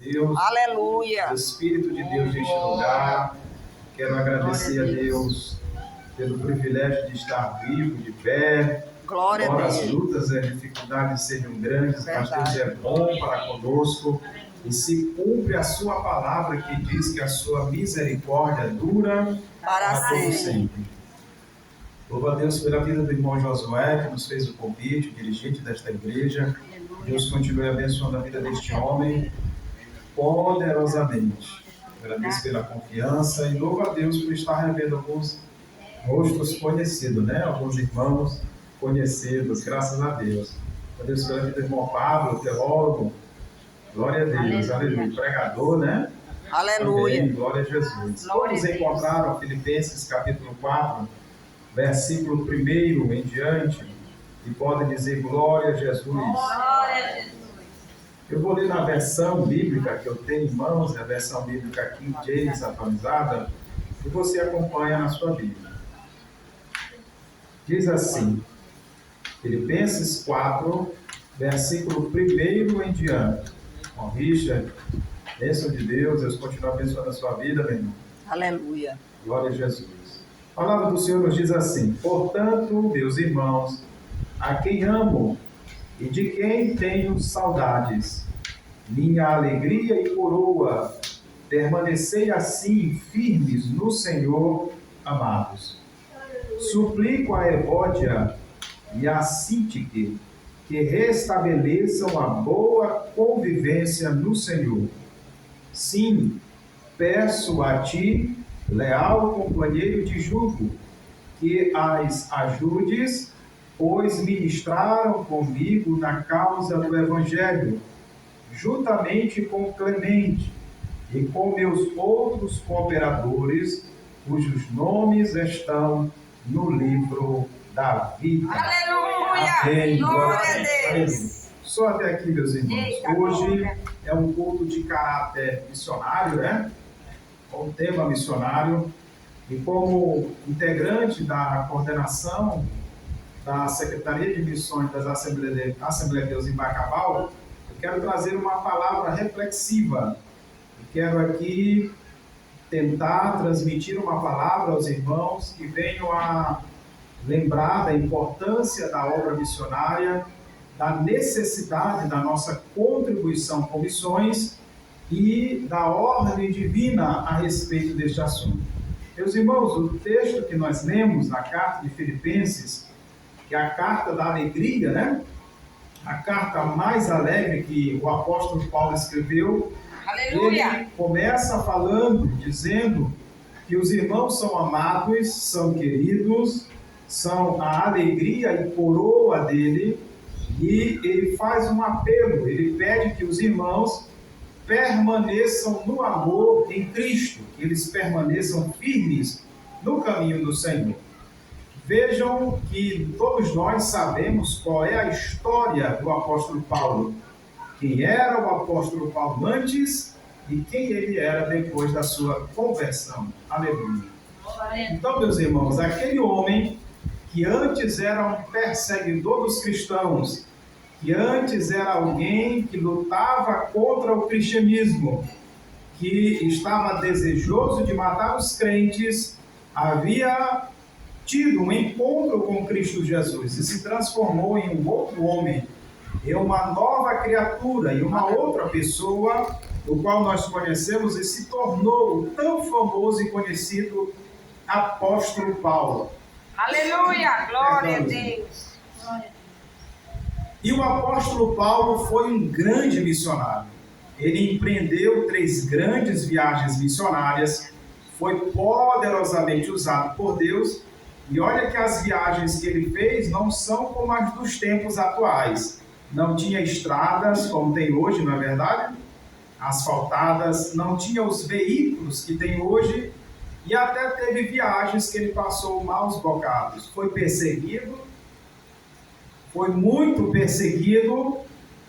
Deus, Aleluia. o Espírito de Deus neste lugar. Quero agradecer a Deus pelo privilégio de estar vivo, de pé. Glória a Embora Deus. as lutas e as dificuldades sejam grandes, mas Verdade. Deus é bom para conosco e se cumpre a sua palavra que diz que a sua misericórdia dura Para todo sempre. sempre. Louvo a Deus pela vida do irmão Josué, que nos fez o convite, o dirigente desta igreja. Deus continue abençoando a vida deste homem poderosamente. Agradeço pela confiança e louvo a Deus por estar revendo alguns rostos conhecidos, né? Alguns irmãos conhecidos, graças a Deus. Agradeço pela vida do irmão Pablo, teólogo. Glória a Deus, aleluia. Pregador, né? Aleluia. Amém, glória a Jesus. Todos encontraram Filipenses capítulo 4, versículo 1 em diante, e podem dizer glória a Jesus. Glória a Jesus. Eu vou ler na versão bíblica que eu tenho em mãos, a versão bíblica King James atualizada, e você acompanha na sua Bíblia. Diz assim, Filipenses 4, versículo 1 em diante. Bom, Richard, bênção de Deus continua abençoando a sua vida, meu irmão. Aleluia. Glória a Jesus. A palavra do Senhor nos diz assim: portanto, meus irmãos, a quem amo e de quem tenho saudades, minha alegria e coroa, permanecei assim firmes no Senhor, amados. Suplico a Evódia e a Sintique que restabeleçam a boa convivência no Senhor. Sim, peço a ti, leal companheiro de jugo, que as ajudes, pois ministraram comigo na causa do Evangelho, juntamente com Clemente e com meus outros cooperadores, cujos nomes estão no livro da vida. Aleluia! Amém. Glória a Deus! Deus. Só até aqui, meus irmãos. Eita, Hoje glória. é um culto de caráter missionário, né? Com um tema missionário. E como integrante da coordenação da Secretaria de Missões das Assembleia de Deus em Bacabal, eu quero trazer uma palavra reflexiva. Eu quero aqui tentar transmitir uma palavra aos irmãos que venham a lembrar da importância da obra missionária, da necessidade da nossa contribuição com missões e da ordem divina a respeito deste assunto. Meus irmãos, o texto que nós lemos na carta de Filipenses, que é a carta da alegria, né? A carta mais alegre que o apóstolo Paulo escreveu. Aleluia! Ele começa falando, dizendo que os irmãos são amados, são queridos, são a alegria e coroa dele, e ele faz um apelo, ele pede que os irmãos permaneçam no amor em Cristo, que eles permaneçam firmes no caminho do Senhor. Vejam que todos nós sabemos qual é a história do apóstolo Paulo. Quem era o apóstolo Paulo antes e quem ele era depois da sua conversão. Aleluia. Então, meus irmãos, aquele homem que antes era um perseguidor dos cristãos, que antes era alguém que lutava contra o cristianismo, que estava desejoso de matar os crentes, havia tido um encontro com Cristo Jesus e se transformou em um outro homem, em uma nova criatura, em uma outra pessoa, o qual nós conhecemos e se tornou o tão famoso e conhecido apóstolo Paulo. Aleluia! Glória a Deus! E o apóstolo Paulo foi um grande missionário. Ele empreendeu 3 grandes viagens missionárias, foi poderosamente usado por Deus, e olha que as viagens que ele fez não são como as dos tempos atuais. Não tinha estradas, como tem hoje, não é verdade? Asfaltadas, não tinha os veículos que tem hoje, e até teve viagens que ele passou maus bocados. Foi perseguido, foi muito perseguido,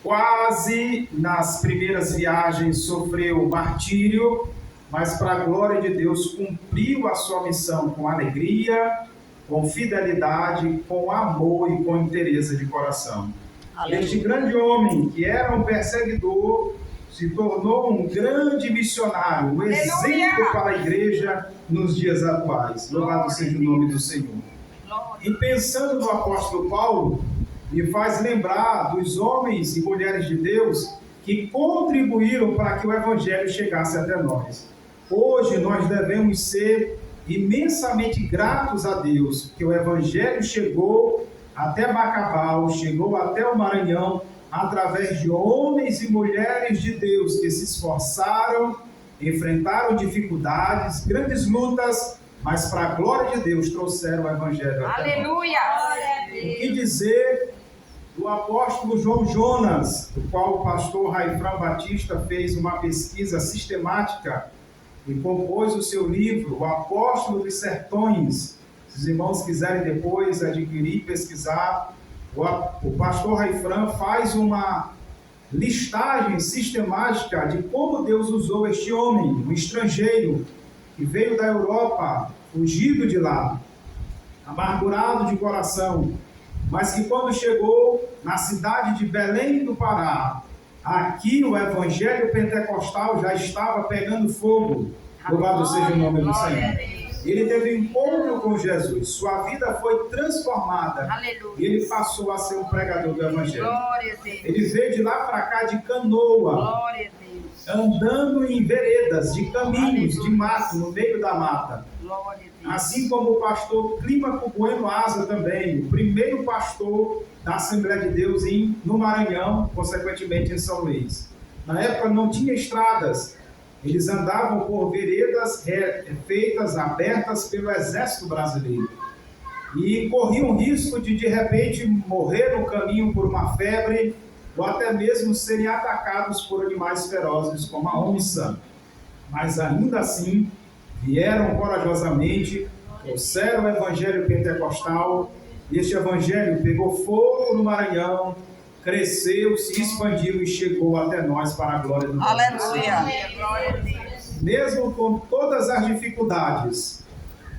quase nas primeiras viagens sofreu martírio, mas para a glória de Deus cumpriu a sua missão com alegria, com fidelidade, com amor e com inteireza de coração. Este grande homem, que era um perseguidor, se tornou um grande missionário, um exemplo para a igreja nos dias atuais. Louvado seja o nome do Senhor. E pensando no apóstolo Paulo, me faz lembrar dos homens e mulheres de Deus que contribuíram para que o evangelho chegasse até nós. Hoje nós devemos ser imensamente gratos a Deus, que o evangelho chegou até Bacabal, chegou até o Maranhão, através de homens e mulheres de Deus que se esforçaram, enfrentaram dificuldades, grandes lutas, mas para a glória de Deus trouxeram o evangelho até nós. Aleluia. O que dizer do apóstolo João Jonas, do qual o pastor Raifrão Batista fez uma pesquisa sistemática e compôs o seu livro, O Apóstolo dos Sertões. Se os irmãos quiserem depois adquirir, pesquisar, o pastor Raifrão faz uma listagem sistemática de como Deus usou este homem, um estrangeiro, que veio da Europa, fugido de lá, amargurado de coração, mas que quando chegou na cidade de Belém do Pará, aqui o evangelho pentecostal já estava pegando fogo. Louvado seja o nome do Senhor. Ele teve um encontro com Jesus, sua vida foi transformada. Aleluia. E ele passou a ser um pregador do evangelho. Glória a Deus. Ele veio de lá para cá de canoa, Glória a Deus. andando em veredas, de caminhos, de mato, no meio da mata. Glória a Deus. Assim como o pastor Clímaco Bueno Asa também, o primeiro pastor da Assembleia de Deus no Maranhão, consequentemente em São Luís. Na época não tinha estradas, eles andavam por veredas feitas, abertas pelo Exército Brasileiro. E corriam risco de repente, morrer no caminho por uma febre, ou até mesmo serem atacados por animais ferozes, como a onça. Mas ainda assim, vieram corajosamente, trouxeram o evangelho pentecostal, e este evangelho pegou fogo no Maranhão, cresceu, se expandiu e chegou até nós para a glória do Deus. Aleluia. Glória a Deus. Mesmo com todas as dificuldades,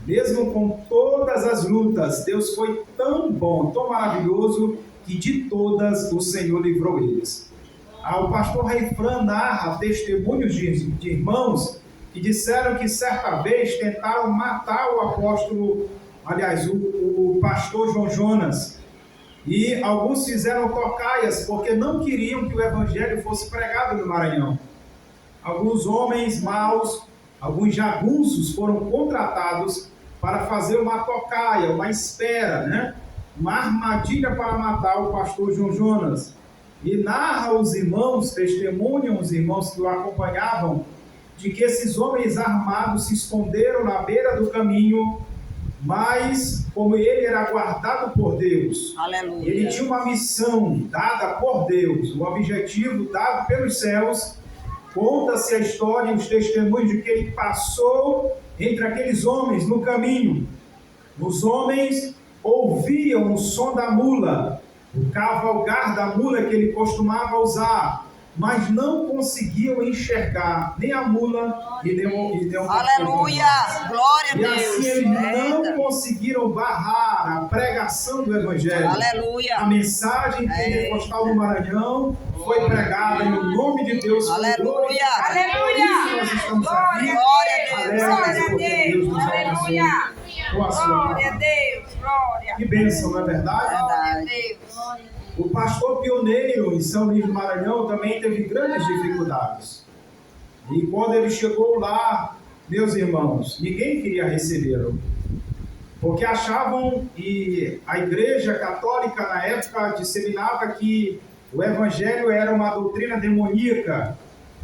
mesmo com todas as lutas, Deus foi tão bom, tão maravilhoso, que de todas o Senhor livrou eles. O pastor Raifrão narra testemunhos de irmãos que disseram que certa vez tentaram matar o apóstolo, aliás, o pastor João Jonas. E alguns fizeram tocaias porque não queriam que o evangelho fosse pregado no Maranhão. Alguns homens maus, alguns jagunços foram contratados para fazer uma tocaia, uma espera, né? Uma armadilha para matar o pastor João Jonas. E narra os irmãos, testemunham os irmãos que o acompanhavam, de que esses homens armados se esconderam na beira do caminho, mas como ele era guardado por Deus, Aleluia. ele tinha uma missão dada por Deus, um objetivo dado pelos céus. Conta-se a história e os testemunhos de que ele passou entre aqueles homens no caminho. Os homens ouviam o som da mula, o cavalgar da mula que ele costumava usar, mas não conseguiam enxergar nem a mula e nem o Aleluia. Glória a E Deus. assim eles não Eita. conseguiram barrar a pregação do Evangelho. A Aleluia. mensagem pentecostal do Maranhão foi pregada em nome de Deus. Aleluia. Aleluia. Por isso nós estamos aqui. Glória a Deus. Alegres Glória a porque Deus Deus. nos Aleluia. abençoe com a sua Glória a palavra. Deus. Glória. Que bênção, não é verdade? Glória a Deus. O pastor pioneiro em São Luís do Maranhão também teve grandes dificuldades. E quando ele chegou lá, meus irmãos, ninguém queria recebê-lo. Porque achavam, e a igreja católica na época disseminava que o evangelho era uma doutrina demoníaca,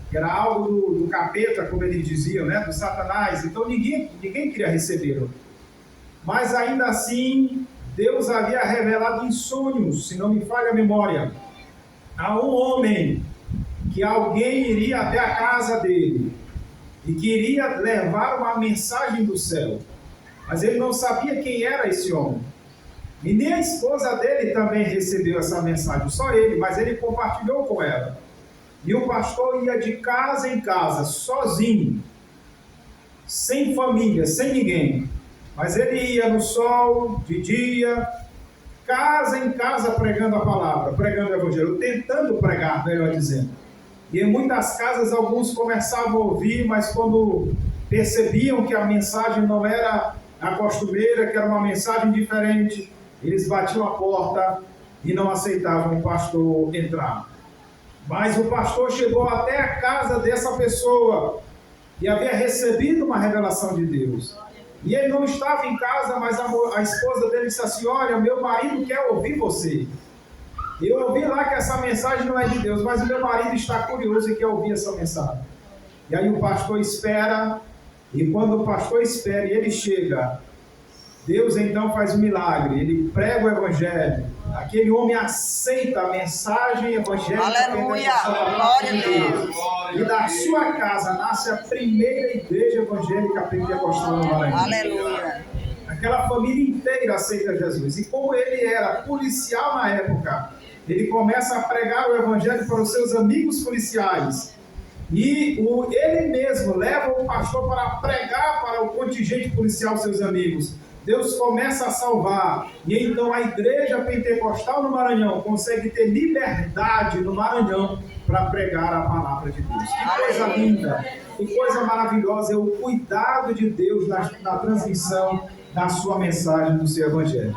que era algo do capeta, como eles diziam, né? Do Satanás. Então ninguém queria recebê-lo. Mas ainda assim, Deus havia revelado em sonhos, se não me falha a memória, a um homem que alguém iria até a casa dele e queria levar uma mensagem do céu. Mas ele não sabia quem era esse homem. E nem a esposa dele também recebeu essa mensagem, só ele, mas ele compartilhou com ela. E o pastor ia de casa em casa, sozinho, sem família, sem ninguém. Mas ele ia no sol, de dia, casa em casa pregando a palavra, pregando o evangelho, tentando pregar, melhor dizendo. E em muitas casas alguns começavam a ouvir, mas quando percebiam que a mensagem não era a costumeira, que era uma mensagem diferente, eles batiam a porta e não aceitavam o pastor entrar. Mas o pastor chegou até a casa dessa pessoa e havia recebido uma revelação de Deus. E ele não estava em casa, mas a esposa dele disse assim: olha, meu marido quer ouvir você. Eu ouvi lá que essa mensagem não é de Deus, mas o meu marido está curioso e quer ouvir essa mensagem. E aí o pastor espera, e quando o pastor espera e ele chega, Deus então faz um milagre, ele prega o evangelho. Aquele homem aceita a mensagem evangélica. Aleluia! Glória a Deus! E da sua casa nasce a primeira igreja evangélica pentecostal no Maranhão. Aleluia! Aquela família inteira aceita Jesus. E como ele era policial na época, ele começa a pregar o evangelho para os seus amigos policiais. E ele mesmo leva o pastor para pregar para o contingente policial, seus amigos. Deus começa a salvar. E então a igreja pentecostal no Maranhão consegue ter liberdade no Maranhão para pregar a palavra de Deus. Que coisa linda, que coisa maravilhosa é o cuidado de Deus na transmissão da sua mensagem, do seu evangelho.